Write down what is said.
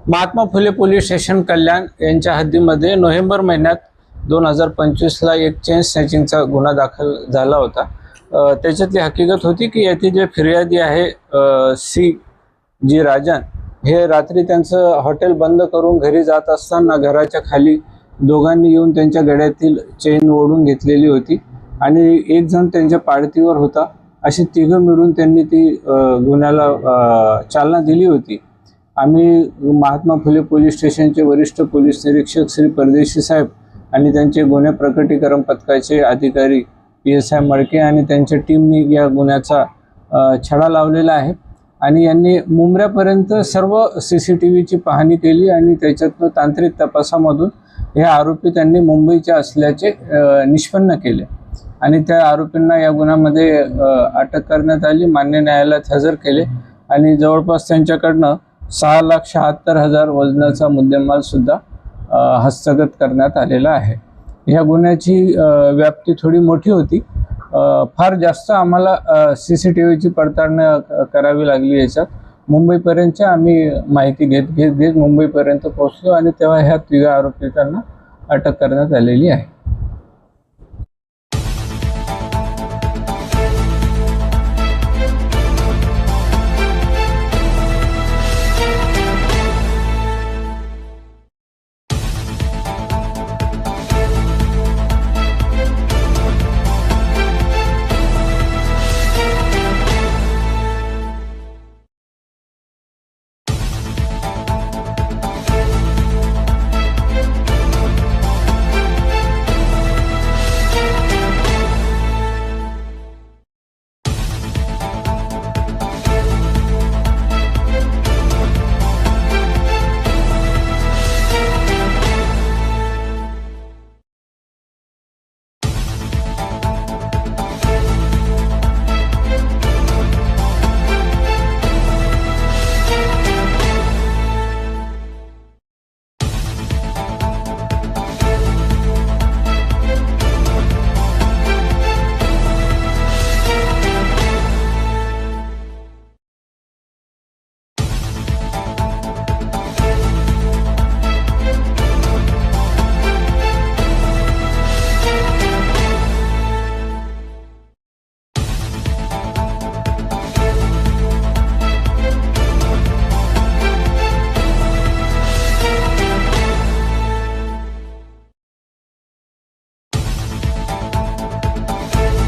Mahatma Phule police station कल्याण यांच्या हद्दीमध्ये November महिन्यात 2025ला एक चेन स्नॅचिंगचा गुन्हा दाखल झाला होता। त्याच्यातली हकीकत होती की येथे जे फिर्यादी आहे सी जी राजन हे रात्री त्यांचं हॉटेल बंद करून घरी जात असताना घराच्या खाली दोघांनी येऊन त्यांच्या गळ्यातील चेन ओढून घेतलेली होती आणि एक जण त्यांच्या पाळतीवर होता। अशी तिघं मिळून त्यांनी ती गुन्ह्याला चालना दिली होती। आम्ही महात्मा फुले पोलीस स्टेशनचे वरिष्ठ पोलीस निरीक्षक श्री परदेशी साहेब आणि त्यांचे गुन्हे प्रकटीकरण पथकाचे अधिकारी PSI मडके आणि त्यांच्या टीमने या गुन्ह्याचा छडा लावलेला आहे आणि यांनी मुंबऱ्यापर्यंत सर्व CCTVची पाहणी केली आणि त्याच्यातून तांत्रिक तपासामधून हे आरोपी त्यांनी मुंबईचे असल्याचे निष्पन्न केले आणि त्या आरोपींना या गुन्ह्यामध्ये अटक करण्यात आली, मान्य न्यायालयात हजर केले आणि जवळपास त्यांच्याकडनं 6,76,000 वजनाचा मुद्देमाल सुद्धा हस्तगत करण्यात आलेला आहे। ह्या गुन्ह्याची व्याप्ती थोडी मोठी होती, फार जास्त आम्हाला CCTVची पडताळणी करावी लागली। याच्यात मुंबईपर्यंतच्या आम्ही माहिती घेत मुंबईपर्यंत पोहोचलो आणि तेव्हा ह्या तिघा आरोपितांना अटक करण्यात आलेली आहे।